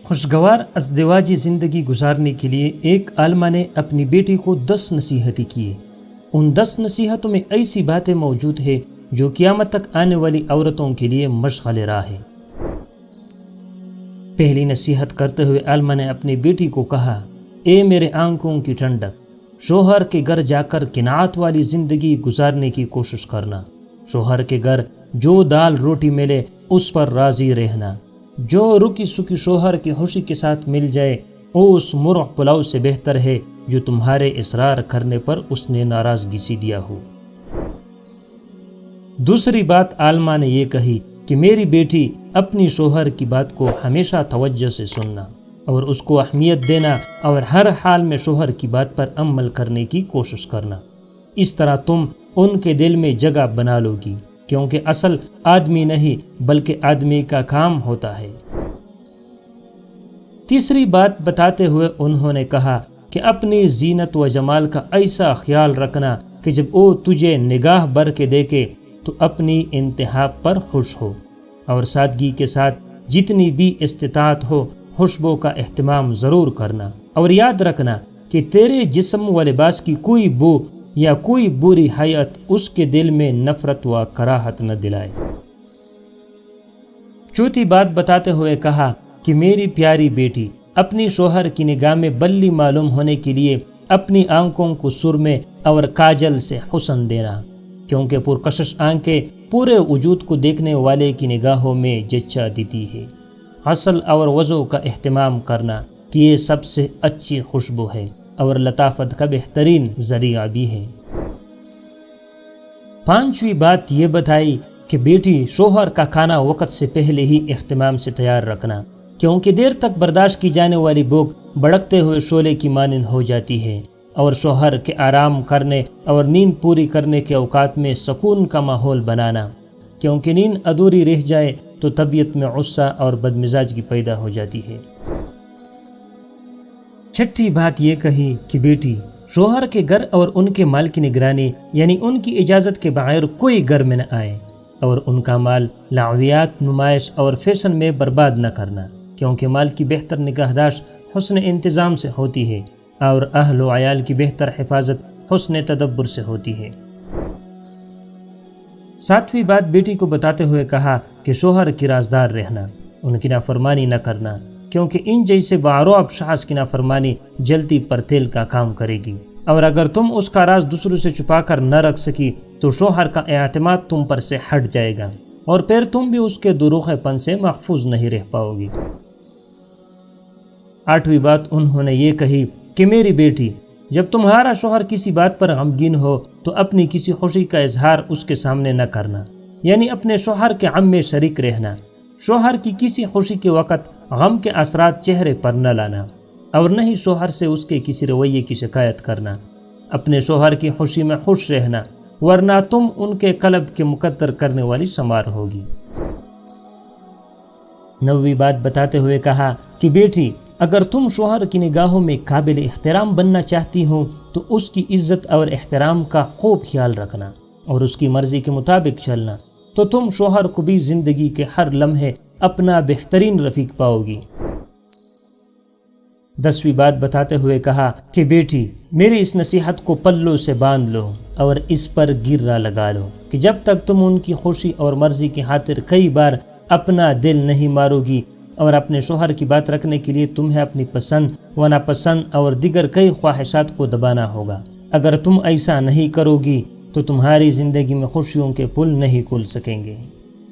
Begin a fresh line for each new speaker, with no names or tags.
خوشگوار ازدواجی زندگی گزارنے کے لیے ایک عالمہ نے اپنی بیٹی کو 10 نصیحتیں کیے۔ ان 10 نصیحتوں میں ایسی باتیں موجود ہیں جو قیامت تک آنے والی عورتوں کے لیے مشغل راہ ہے۔ پہلی نصیحت کرتے ہوئے عالمہ نے اپنی بیٹی کو کہا، اے میرے آنکھوں کی ٹھنڈک، شوہر کے گھر جا کر قناعت والی زندگی گزارنے کی کوشش کرنا۔ شوہر کے گھر جو دال روٹی ملے اس پر راضی رہنا۔ جو رکی سکی شوہر کی خوشی کے ساتھ مل جائے اس مرغ پلاؤ سے بہتر ہے جو تمہارے اصرار کرنے پر اس نے ناراضگی سے دیا ہو۔ دوسری بات عالمہ نے یہ کہی کہ میری بیٹی اپنی شوہر کی بات کو ہمیشہ توجہ سے سننا اور اس کو اہمیت دینا اور ہر حال میں شوہر کی بات پر عمل کرنے کی کوشش کرنا۔ اس طرح تم ان کے دل میں جگہ بنا لو گی، کیونکہ اصل آدمی نہیں بلکہ آدمی کا کام ہوتا ہے۔ تیسری بات بتاتے ہوئے انہوں نے کہا کہ اپنی زینت و جمال کا ایسا خیال رکھنا کہ جب وہ تجھے نگاہ بھر کے دیکھے تو اپنی انتہا پر خوش ہو، اور سادگی کے ساتھ جتنی بھی استطاعت ہو خوشبو کا اہتمام ضرور کرنا، اور یاد رکھنا کہ تیرے جسم و لباس کی کوئی بو یا کوئی بری حیت اس کے دل میں نفرت و کراہت نہ دلائے۔ چوتھی بات بتاتے ہوئے کہا کہ میری پیاری بیٹی، اپنی شوہر کی نگاہ میں بلی معلوم ہونے کے لیے اپنی آنکھوں کو سرمے اور کاجل سے حسن دینا، کیونکہ پرکشش آنکھیں پورے وجود کو دیکھنے والے کی نگاہوں میں جچا دیتی ہے۔ غسل اور وضو کا اہتمام کرنا کہ یہ سب سے اچھی خوشبو ہے اور لطافت کا بہترین ذریعہ بھی ہے۔ پانچویں بات یہ بتائی کہ بیٹی، شوہر کا کھانا وقت سے پہلے ہی اہتمام سے تیار رکھنا، کیونکہ دیر تک برداشت کی جانے والی بھوک بھڑکتے ہوئے شعلے کی مانند ہو جاتی ہے، اور شوہر کے آرام کرنے اور نیند پوری کرنے کے اوقات میں سکون کا ماحول بنانا، کیونکہ نیند ادھوری رہ جائے تو طبیعت میں غصہ اور بدمزاجی پیدا ہو جاتی ہے۔ چھٹی بات یہ کہی کہ بیٹی، شوہر کے گھر اور ان کے مال کی نگرانی، یعنی ان کی اجازت کے بغیر کوئی گھر میں نہ آئے، اور ان کا مال لعویات، نمائش اور فیشن میں برباد نہ کرنا، کیونکہ مال کی بہتر نگہداشت حسن انتظام سے ہوتی ہے اور اہل و عیال کی بہتر حفاظت حسن تدبر سے ہوتی ہے۔ ساتویں بات بیٹی کو بتاتے ہوئے کہا کہ شوہر کی رازدار رہنا، ان کی نافرمانی نہ کرنا، کیونکہ ان جیسے باروب شخص کی نافرمانی جلتی پر تیل کا کام کرے گی، اور اگر تم اس کا راز دوسروں سے چھپا کر نہ رکھ سکی تو شوہر کا اعتماد تم پر سے ہٹ جائے گا، اور پھر تم بھی اس کے دروغ پن سے محفوظ نہیں رہ پاؤ گی۔ آٹھویں بات انہوں نے یہ کہی کہ میری بیٹی، جب تمہارا شوہر کسی بات پر غمگین ہو تو اپنی کسی خوشی کا اظہار اس کے سامنے نہ کرنا، یعنی اپنے شوہر کے غم میں شریک رہنا۔ شوہر کی کسی خوشی کے وقت غم کے اثرات چہرے پر نہ لانا، اور نہ ہی شوہر سے اس کے کسی رویے کی شکایت کرنا۔ اپنے شوہر کی خوشی میں خوش رہنا، ورنہ تم ان کے قلب کے مقدر کرنے والی شمار ہوگی۔ 9ویں بات بتاتے ہوئے کہا کہ بیٹی، اگر تم شوہر کی نگاہوں میں قابل احترام بننا چاہتی ہو تو اس کی عزت اور احترام کا خوب خیال رکھنا اور اس کی مرضی کے مطابق چلنا، تو تم شوہر کو بھی زندگی کے ہر لمحے اپنا بہترین رفیق پاؤ گی۔ 10ویں بات بتاتے ہوئے کہا کہ بیٹی، میری اس نصیحت کو پلوں سے باندھ لو اور اس پر گرہ لگا لو کہ جب تک تم ان کی خوشی اور مرضی کی خاطر کئی بار اپنا دل نہیں مارو گی، اور اپنے شوہر کی بات رکھنے کے لیے تمہیں اپنی پسند و ناپسند اور دیگر کئی خواہشات کو دبانا ہوگا۔ اگر تم ایسا نہیں کرو گی تو تمہاری زندگی میں خوشیوں کے پل نہیں کھل سکیں گے۔